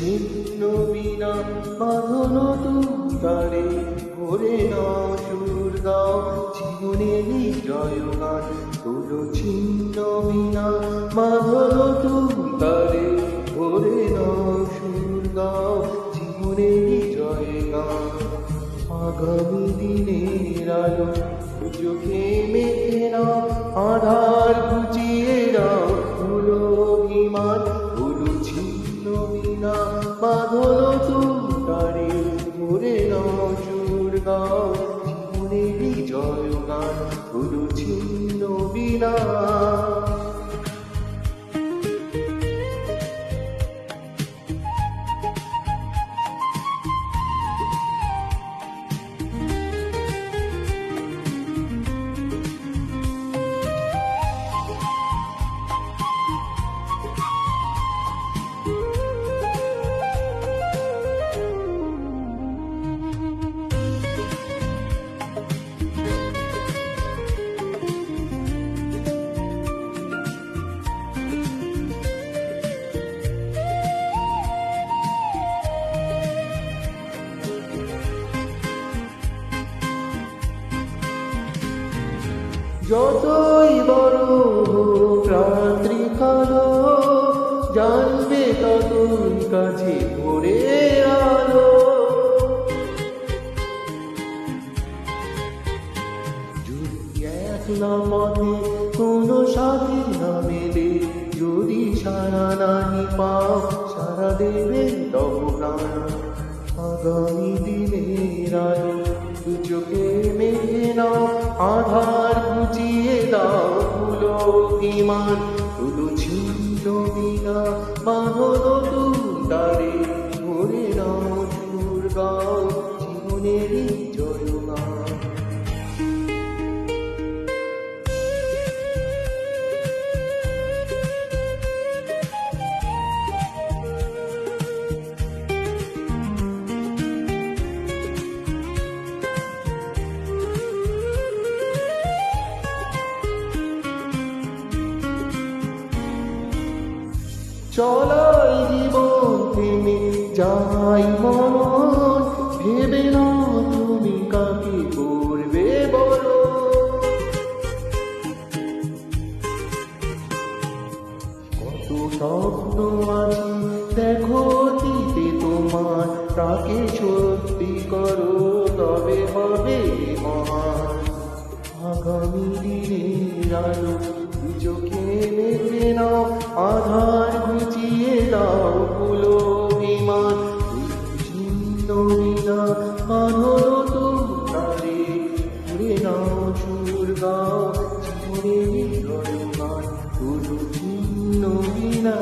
ছিন্ন বিনা বাঁধন তারে ভরে নাও সুর গাও জীবনেরই জয়গান হলো ছিন্ন বিনা বাঁধন তারে ভরে নাও সুর গাও জীবনেরই জয়গান আগামী দিনের আলো চোখে মেখে নাও আধার ঘুচিয়ে নাও হলো অভিমান হলো ছিন্ন বিনা বাঁধন তারে ভরে নাও সুর গাও জীবনেরই জয়গান হলো ছিন্ন বিনা। যতই বড় রাত্রি কালো জানবে ততই কাছে ভরে আলো যদি একলা পথে কোনো সাথী না মেলে যদি সারা নাহি পাও সারা দেবে তব প্রাণ আগামী দিনের আলো দু চোখে মেঘে নাও আধার ঘুচিয়ে দাও ভুলো অভিমান হলো ছিন্ন বিনা বাঁধন তারে ভরে নাও সুর গাও জীবনেরই জয়গান। চলাই জীবন থেমে যাই মন ভেবে না তুমি কাকে করবে বড় কত স্বপ্ন আছে দেখো অতীতে তোমার তাকে সত্যি করো তবে হবে মহান আগামী দিনের আলো চোখে মেঘে নাও আধার ঘুচিয়ে দাও ভুলো অভিমান ছিন্ন বিনা বাঁধন তারে ভরে নাও সুর গাও জীবনেরই জয়গান হলো ছিন্ন বিনা।